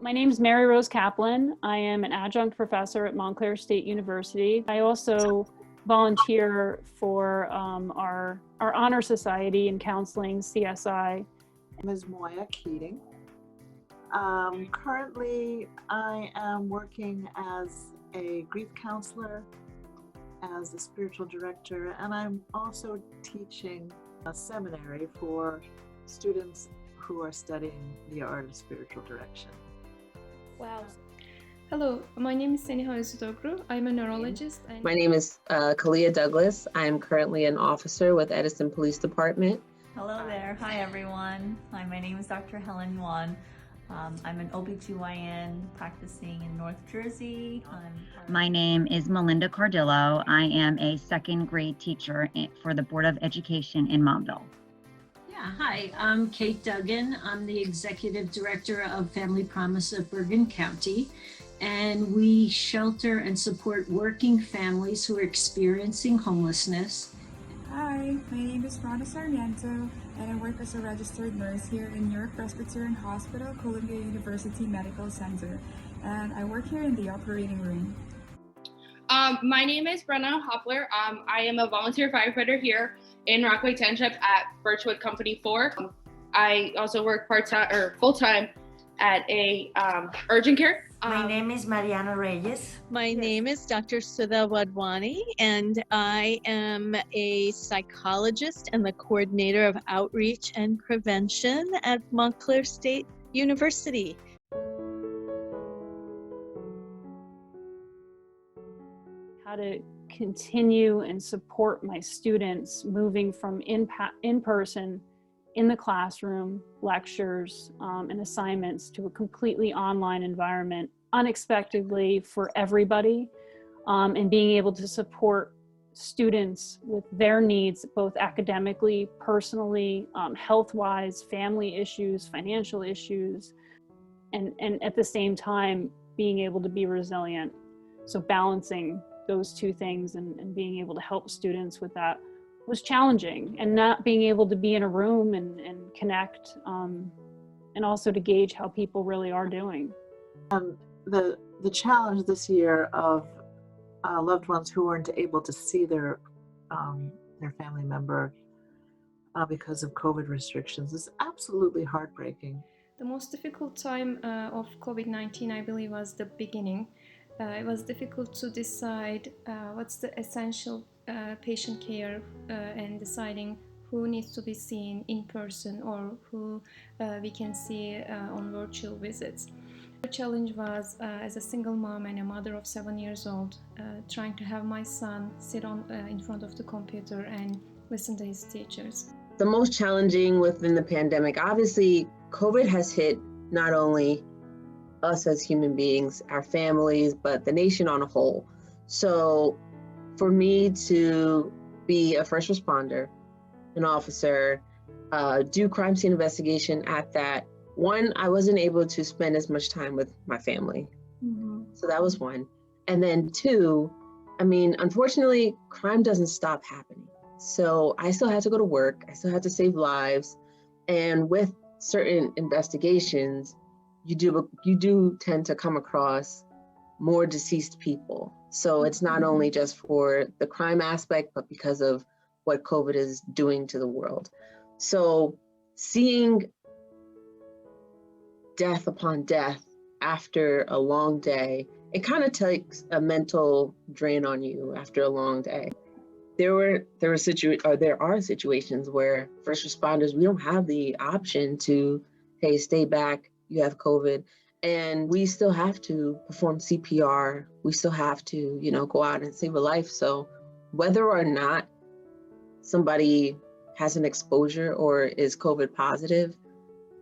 My name is Mary Rose Kaplan. I am an adjunct professor at Montclair State University. I also volunteer for our Honor Society in counseling, CSI. Ms. Moya Keating. Currently, I am working as a grief counselor, as a spiritual director, and I'm also teaching a seminary for students who are studying the art of spiritual direction. Wow. Hello, my name is Seniha Öztoglu. I'm a neurologist. My name is Kalia Douglas. I'm currently an officer with Edison Police Department. Hello there. Hi, everyone. Hi, my name is Dr. Helen Yuan. I'm an OBGYN practicing in North Jersey. My name is Melinda Cardillo. I am a second grade teacher for the Board of Education in Montville. Yeah, hi, I'm Kate Duggan. I'm the Executive Director of Family Promise of Bergen County, and we shelter and support working families who are experiencing homelessness. Hi, my name is Rhonda Sarmiento, and I work as a registered nurse here in New York Presbyterian Hospital, Columbia University Medical Center, and I work here in the operating room. My name is Brenna Hopler. I am a volunteer firefighter here in Rockaway Township at Birchwood Company 4. I also work part-time or full-time at a urgent care. My name is Mariana Reyes. My name is Dr. Sudha Wadhwani, and I am a psychologist and the coordinator of outreach and prevention at Montclair State University. How to continue and support my students moving from in person in the classroom, lectures, and assignments to a completely online environment unexpectedly for everybody, and being able to support students with their needs, both academically, personally, health-wise, family issues, financial issues, and at the same time, being able to be resilient. So balancing those two things and being able to help students with that was challenging, and not being able to be in a room and connect, and also to gauge how people really are doing. The challenge this year of loved ones who weren't able to see their family member because of COVID restrictions is absolutely heartbreaking. The most difficult time of COVID-19, I believe, was the beginning. It was difficult to decide what's the essential patient care and deciding who needs to be seen in person or who we can see on virtual visits. The challenge was, as a single mom and a mother of 7 years old, trying to have my son sit in front of the computer and listen to his teachers. The most challenging within the pandemic, obviously, COVID has hit not only us as human beings, our families, but the nation on a whole. So for me to be a first responder, an officer, do crime scene investigation at that, one, I wasn't able to spend as much time with my family. Mm-hmm. So that was one. And then two, I mean, unfortunately, crime doesn't stop happening. So I still had to go to work. I still had to save lives. And with certain investigations, you do tend to come across more deceased people. So it's not only just for the crime aspect, but because of what COVID is doing to the world. So seeing death upon death after a long day, it kind of takes a mental drain on you after a long day. There are situations where first responders, we don't have the option to, hey, stay back, you have COVID. And we still have to perform CPR. We still have to, go out and save a life. So whether or not somebody has an exposure or is COVID positive,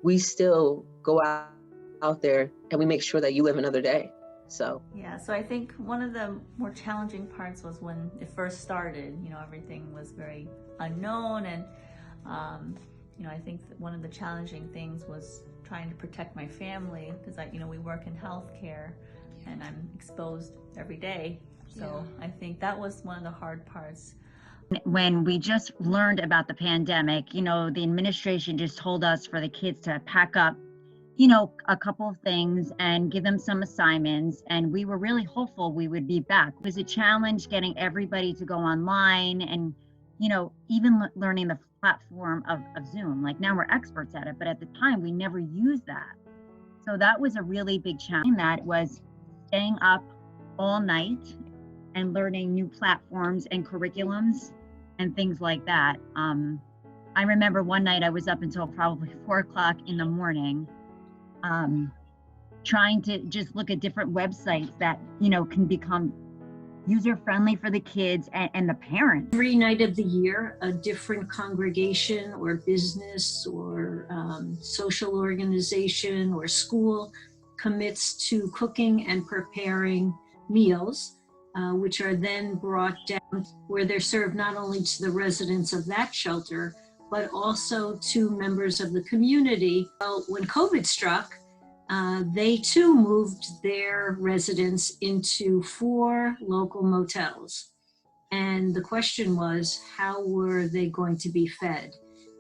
we still go out there and we make sure that you live another day. So I think one of the more challenging parts was when it first started. Everything was very unknown, and I think that one of the challenging things was trying to protect my family, because we work in healthcare and I'm exposed every day. So I think that was one of the hard parts. When we just learned about the pandemic, the administration just told us for the kids to pack up, a couple of things and give them some assignments. And we were really hopeful we would be back. It was a challenge getting everybody to go online and, even learning the platform of Zoom. Like now we're experts at it, but at the time we never used that. So that was a really big challenge. That was staying up all night and learning new platforms and curriculums and things like that. I remember one night I was up until probably 4 o'clock in the morning, trying to just look at different websites that, can become user-friendly for the kids and the parents. Every night of the year, a different congregation or business or social organization or school commits to cooking and preparing meals, which are then brought down where they're served not only to the residents of that shelter, but also to members of the community. Well, when COVID struck, they too moved their residents into 4 local motels. And the question was, how were they going to be fed?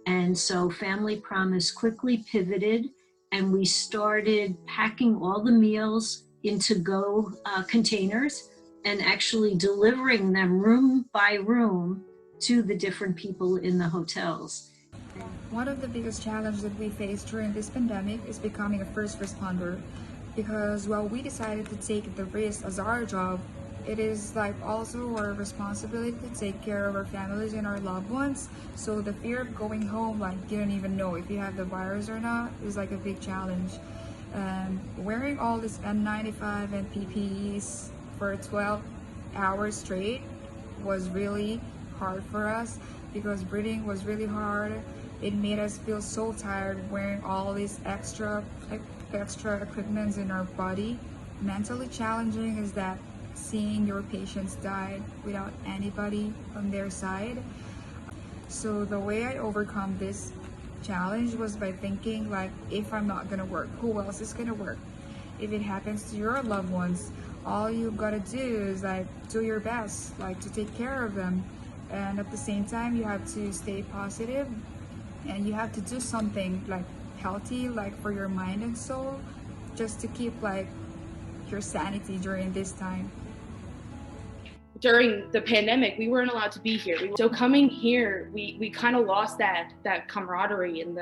And so Family Promise quickly pivoted, and we started packing all the meals into Go containers and actually delivering them room by room to the different people in the hotels. One of the biggest challenges that we face during this pandemic is becoming a first responder, because while we decided to take the risk as our job, it is also our responsibility to take care of our families and our loved ones. So the fear of going home, you don't even know if you have the virus or not, is a big challenge. Wearing all this N95 and PPEs for 12 hours straight was really hard for us, because breathing was really hard. It made us feel so tired wearing all these extra equipments in our body. Mentally challenging is that seeing your patients die without anybody on their side. So the way I overcome this challenge was by thinking, if I'm not gonna work, who else is gonna work? If it happens to your loved ones, all you gotta do is do your best, to take care of them. And at the same time, you have to stay positive, and you have to do something healthy, for your mind and soul, just to keep your sanity during this time. During the pandemic, we weren't allowed to be here. So coming here, we kind of lost that camaraderie and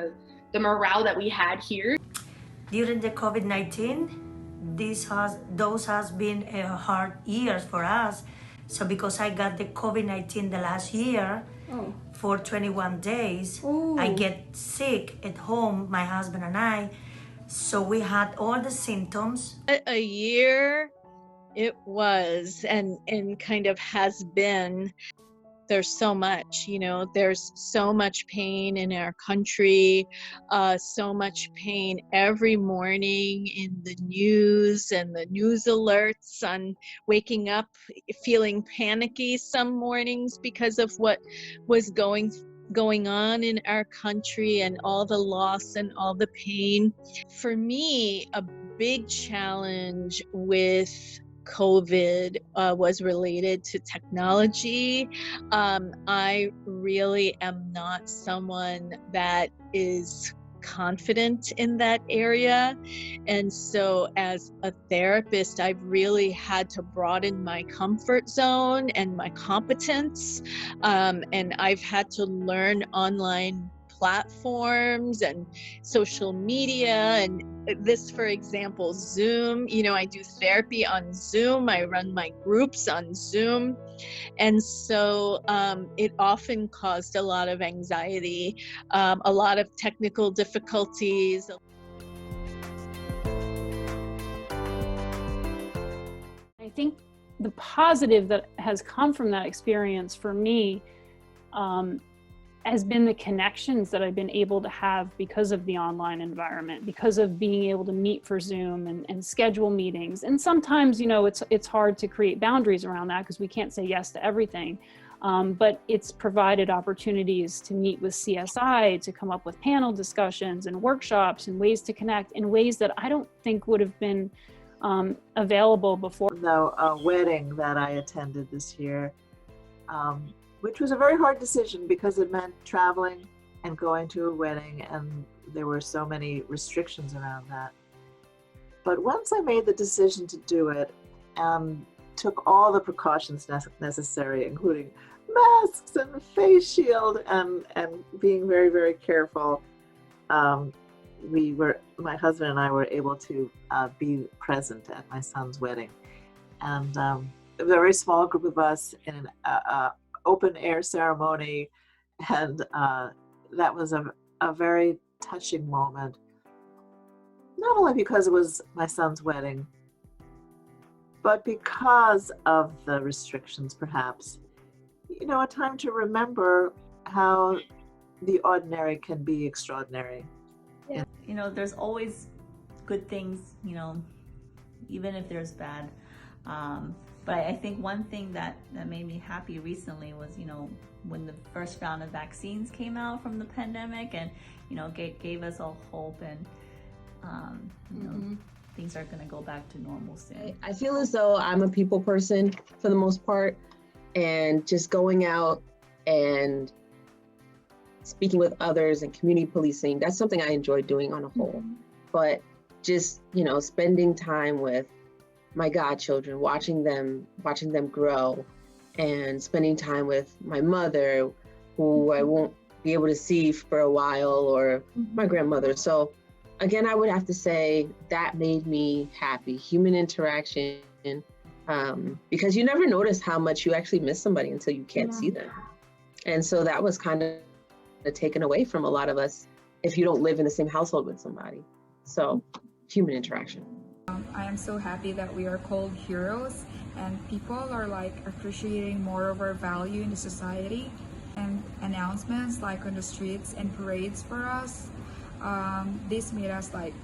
the morale that we had here. During the COVID-19, those has been a hard years for us. So because I got the COVID-19 the last year, for 21 days, I get sick at home, my husband and I. So we had all the symptoms. A year it was and kind of has been. There's so much, there's so much pain in our country, so much pain every morning in the news and the news alerts, on waking up feeling panicky some mornings because of what was going on in our country and all the loss and all the pain. For me, a big challenge with COVID was related to technology. I really am not someone that is confident in that area. And so as a therapist, I've really had to broaden my comfort zone and my competence. And I've had to learn online platforms and social media, and this, for example, Zoom. I do therapy on Zoom. I run my groups on Zoom. And so it often caused a lot of anxiety, a lot of technical difficulties. I think the positive that has come from that experience for me has been the connections that I've been able to have because of the online environment, because of being able to meet for Zoom and schedule meetings. And sometimes, it's hard to create boundaries around that because we can't say yes to everything. But it's provided opportunities to meet with CSI, to come up with panel discussions and workshops and ways to connect in ways that I don't think would have been available before. A wedding that I attended this year, which was a very hard decision because it meant traveling and going to a wedding, and there were so many restrictions around that. But once I made the decision to do it and took all the precautions necessary, including masks and face shield and being very, very careful, my husband and I were able to be present at my son's wedding. And a very small group of us in an open air ceremony. And that was a very touching moment. Not only because it was my son's wedding, but because of the restrictions, perhaps. You know, a time to remember how the ordinary can be extraordinary. Yeah. You know, there's always good things, you know, even if there's bad. But I think one thing that made me happy recently was, you know, when the first round of vaccines came out from the pandemic, and, you know, gave us all hope, and, you know, things are going to go back to normal soon. I feel as though I'm a people person for the most part, and just going out and speaking with others and community policing, that's something I enjoy doing on a whole. But just, you know, spending time with my godchildren, watching them grow, and spending time with my mother, who I won't be able to see for a while, or my grandmother. So again, I would have to say that made me happy. Human interaction, because you never notice how much you actually miss somebody until you can't see them. And so that was kind of taken away from a lot of us if you don't live in the same household with somebody. So human interaction. I am so happy that we are called heroes, and people are like appreciating more of our value in the society, and announcements like on the streets and parades for us. This made us like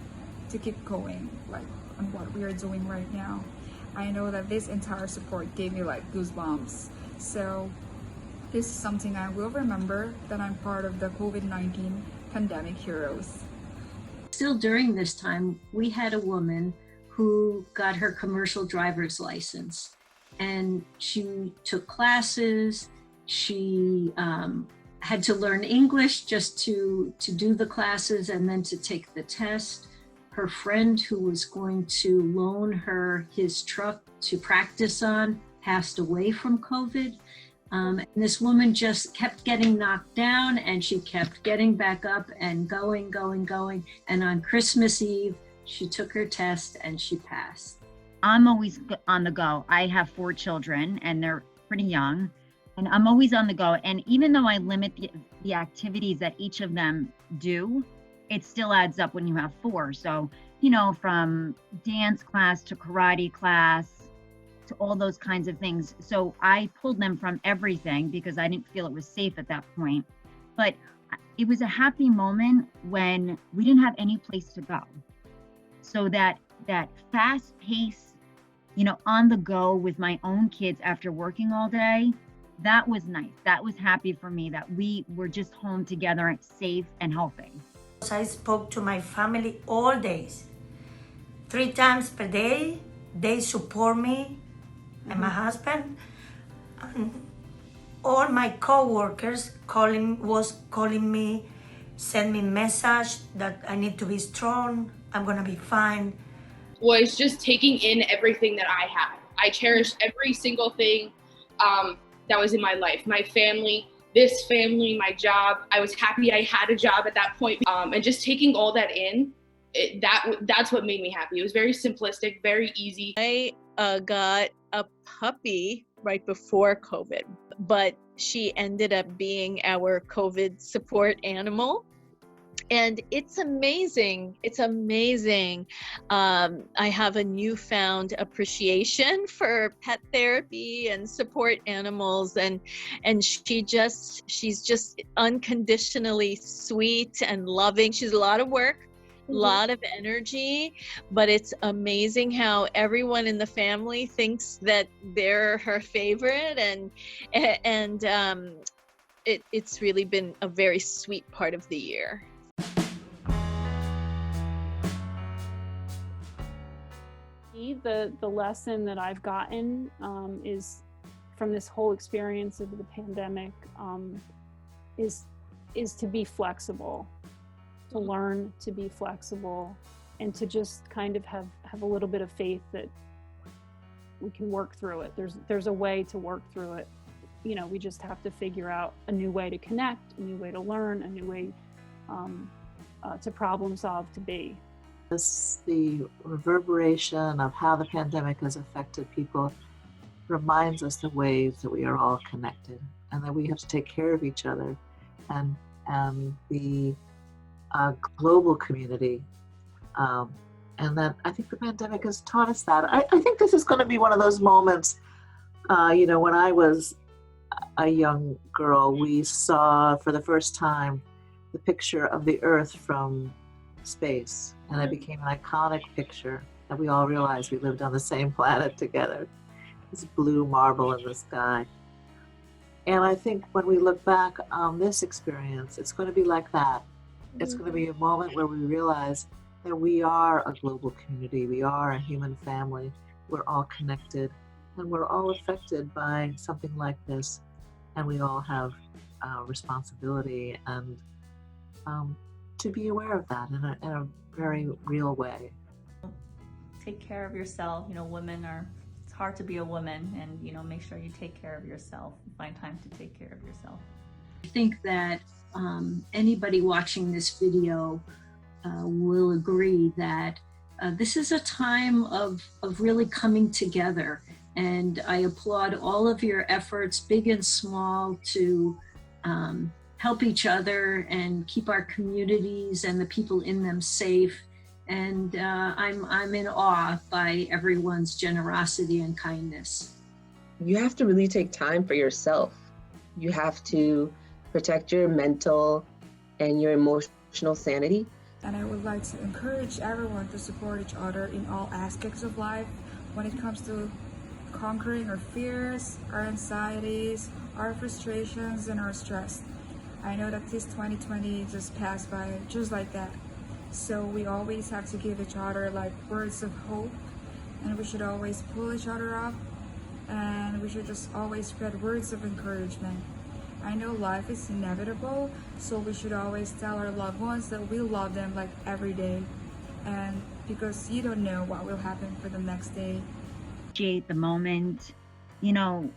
to keep going, like on what we are doing right now. I know that this entire support gave me like goosebumps. So this is something I will remember, that I'm part of the COVID-19 pandemic heroes. Still during this time, we had a woman who got her commercial driver's license, and she took classes. She had to learn English just to do the classes and then to take the test. Her friend who was going to loan her his truck to practice on passed away from COVID. And this woman just kept getting knocked down, and she kept getting back up and going. And on Christmas Eve, she took her test and she passed. I'm always on the go. I have 4 children and they're pretty young, and I'm always on the go. And even though I limit the activities that each of them do, it still adds up when you have 4. So, you know, from dance class to karate class to all those kinds of things. So I pulled them from everything because I didn't feel it was safe at that point. But it was a happy moment when we didn't have any place to go. So that fast pace, you know, on the go with my own kids after working all day, that was nice. That was happy for me, that we were just home together, safe and helping. I spoke to my family all days, 3 times per day. They support me and my husband. All my co-workers was calling me, send me message that I need to be strong, I'm gonna be fine. Was just taking in everything that I had. I cherished every single thing that was in my life. My family, this family, my job. I was happy I had a job at that point. And just taking all that in, that's what made me happy. It was very simplistic, very easy. I got a puppy right before COVID, but she ended up being our COVID support animal. And it's amazing. It's amazing. I have a newfound appreciation for pet therapy and support animals, and she's just unconditionally sweet and loving. She's a lot of work, a lot of energy, but it's amazing how everyone in the family thinks that they're her favorite, and it's really been a very sweet part of the year. The lesson that I've gotten is from this whole experience of the pandemic is to be flexible, to learn to be flexible and to just kind of have a little bit of faith that we can work through it. There's a way to work through it. You know, we just have to figure out a new way to connect, a new way to learn, a new way to problem solve, to be. The reverberation of how the pandemic has affected people reminds us the ways that we are all connected and that we have to take care of each other, and the global community. And that I think the pandemic has taught us that. I think this is going to be one of those moments, you know, when I was a young girl, we saw for the first time the picture of the Earth from space, and it became an iconic picture, and we all realized we lived on the same planet together, this blue marble in the sky. And I think when we look back on this experience, it's going to be like that. It's going to be a moment where we realize that we are a global community, we are a human family, we're all connected, and we're all affected by something like this, and we all have responsibility and to be aware of that in a very real way. Take care of yourself. You know, it's hard to be a woman, and, you know, make sure you take care of yourself. Find time to take care of yourself. I think that anybody watching this video will agree that this is a time of really coming together. And I applaud all of your efforts, big and small, to help each other and keep our communities and the people in them safe. And I'm in awe by everyone's generosity and kindness. You have to really take time for yourself. You have to protect your mental and your emotional sanity. And I would like to encourage everyone to support each other in all aspects of life when it comes to conquering our fears, our anxieties, our frustrations, and our stress. I know that this 2020 just passed by just like that. So we always have to give each other like words of hope, and we should always pull each other up, and we should just always spread words of encouragement. I know life is inevitable, so we should always tell our loved ones that we love them like every day, and because you don't know what will happen for the next day. Appreciate the moment. You know,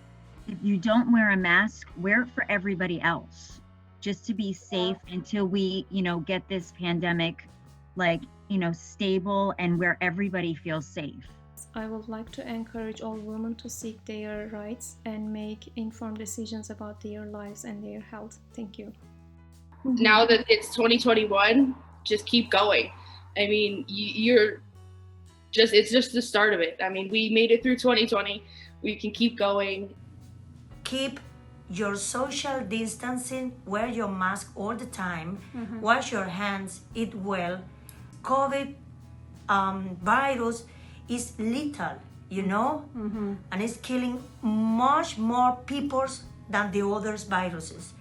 if you don't wear a mask, wear it for everybody else, just to be safe until we, you know, get this pandemic, like, you know, stable and where everybody feels safe. I would like to encourage all women to seek their rights and make informed decisions about their lives and their health. Thank you. Now that it's 2021, just keep going. I mean, it's just the start of it. I mean, we made it through 2020. We can keep going. Keep your social distancing, wear your mask all the time, wash your hands, eat well. COVID virus is lethal, you know, and it's killing much more people than the other viruses.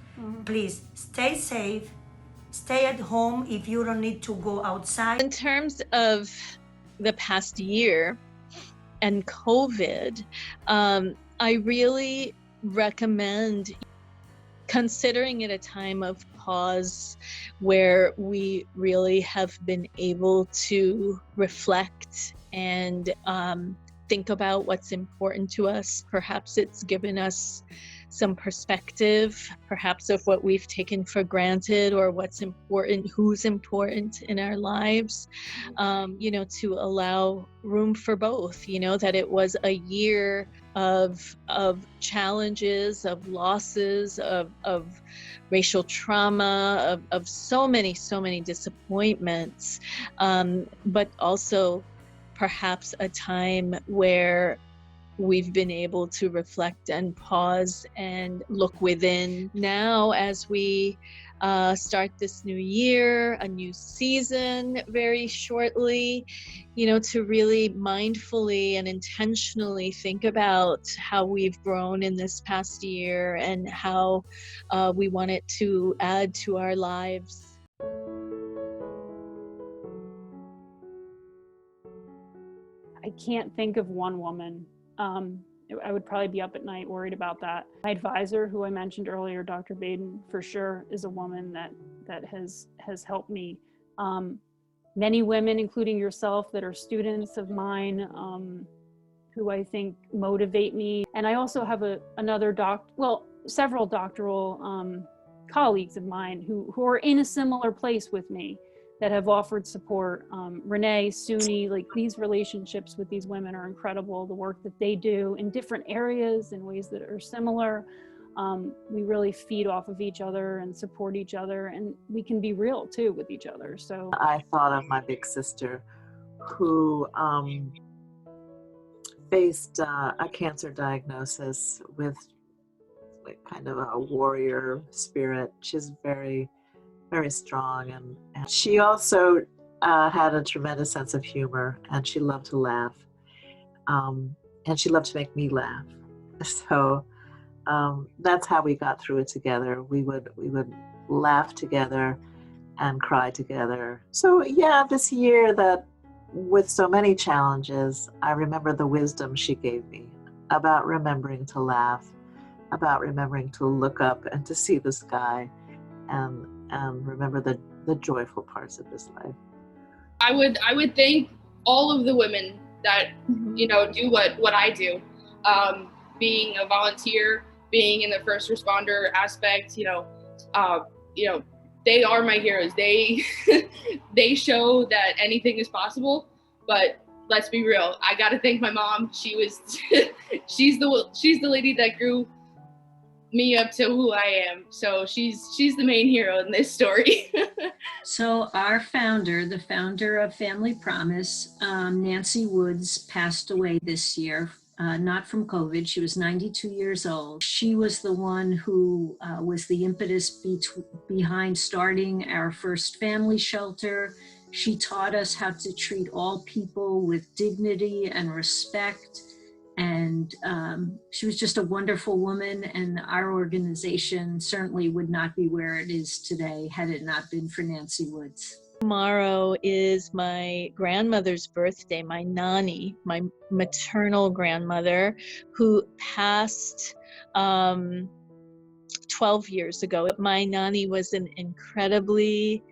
Please stay safe, stay at home if you don't need to go outside. In terms of the past year and COVID, I really recommend considering it a time of pause where we really have been able to reflect and think about what's important to us. Perhaps it's given us some perspective, perhaps of what we've taken for granted or what's important, who's important in our lives, you know, to allow room for both, you know, that it was a year of challenges, of losses, of racial trauma, of so many disappointments, but also perhaps a time where we've been able to reflect and pause and look within. Now, as we start this new year, a new season very shortly, you know, to really mindfully and intentionally think about how we've grown in this past year and how we want it to add to our lives. I can't think of one woman. I would probably be up at night worried about that. My advisor, who I mentioned earlier, Dr. Baden, for sure is a woman that has helped me Many women, including yourself, that are students of mine, who I think motivate me. And I also have several doctoral colleagues of mine who are in a similar place with me that have offered support. Renee, Suni, like these relationships with these women are incredible. The work that they do in different areas in ways that are similar. We really feed off of each other and support each other, and we can be real too with each other. So I thought of my big sister who faced a cancer diagnosis with like kind of a warrior spirit. She's very, very strong, and she also had a tremendous sense of humor, and she loved to laugh, and she loved to make me laugh. So that's how we got through it together. We would laugh together and cry together. So yeah, this year that with so many challenges, I remember the wisdom she gave me about remembering to laugh, about remembering to look up and to see the sky, and remember the joyful parts of this life. I would thank all of the women that do what I do, being a volunteer, being in the first responder aspect. They are my heroes. They they show that anything is possible. But let's be real. I got to thank my mom. She's the lady that grew me up to who I am. So she's the main hero in this story. So our founder, the founder of Family Promise, Nancy Woods, passed away this year, not from COVID. She was 92 years old. She was the one who was the impetus behind starting our first family shelter. She taught us how to treat all people with dignity and respect. And she was just a wonderful woman, and our organization certainly would not be where it is today had it not been for Nancy Woods. Tomorrow is my grandmother's birthday, my Nani, my maternal grandmother, who passed 12 years ago. My Nani was an incredibly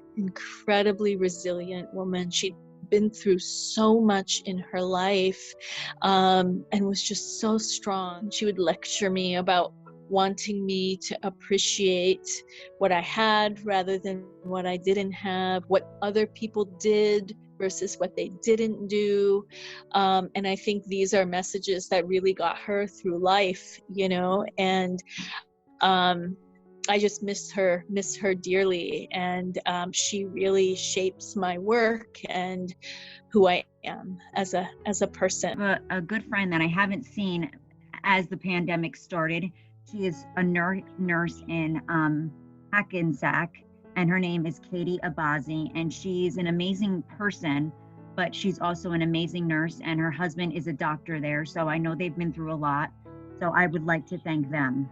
resilient woman. She'd been through so much in her life, and was just so strong. She would lecture me about wanting me to appreciate what I had rather than what I didn't have, what other people did versus what they didn't do. And I think these are messages that really got her through life, and I just miss her dearly, and she really shapes my work and who I am as a person. A good friend that I haven't seen as the pandemic started. She is a nurse in Hackensack, and her name is Katie Abazi, and she's an amazing person, but she's also an amazing nurse, and her husband is a doctor there, so I know they've been through a lot. So I would like to thank them.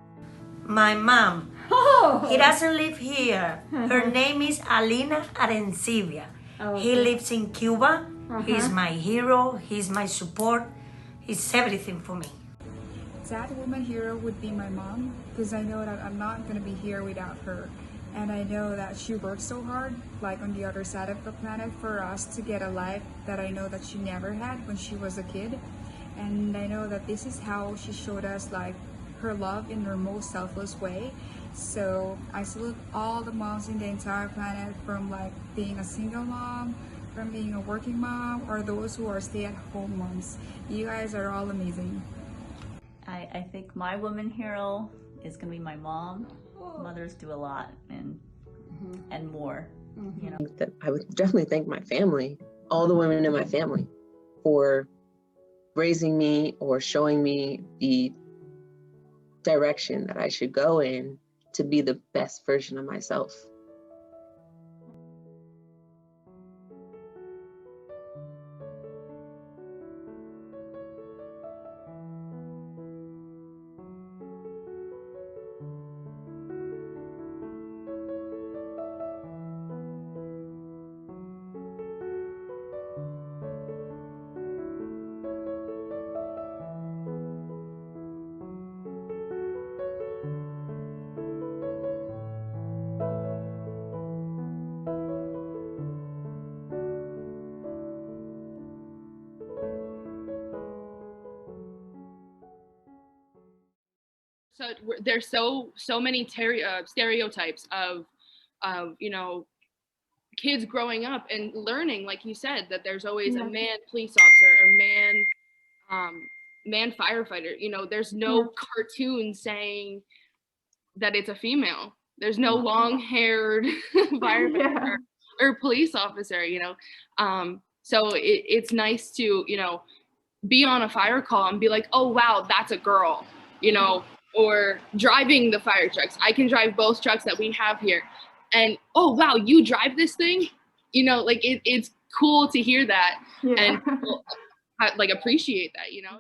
My mom. He doesn't live here. Her name is Alina Arencibia. He lives in Cuba. He's my hero. He's my support. He's everything for me. That woman hero would be my mom, because I know that I'm not going to be here without her. And I know that she worked so hard, like on the other side of the planet, for us to get a life that I know that she never had when she was a kid. And I know that this is how she showed us like her love in her most selfless way. So I salute all the moms in the entire planet, from like being a single mom, from being a working mom, or those who are stay-at-home moms. You guys are all amazing. I think my woman hero is going to be my mom. Mothers do a lot and more. I would definitely thank my family, all the women in my family, for raising me or showing me the direction that I should go in to be the best version of myself. there's so many stereotypes of you know, kids growing up and learning, like you said, that there's always a man police officer or man firefighter. You know, there's no cartoon saying that it's a female. There's no long-haired firefighter or police officer, you know. So it's nice to, you know, be on a fire call and be like, oh wow, that's a girl, you know, or driving the fire trucks. I can drive both trucks that we have here, and oh wow, you drive this thing, you know, like it's cool to hear that and like appreciate that, you know.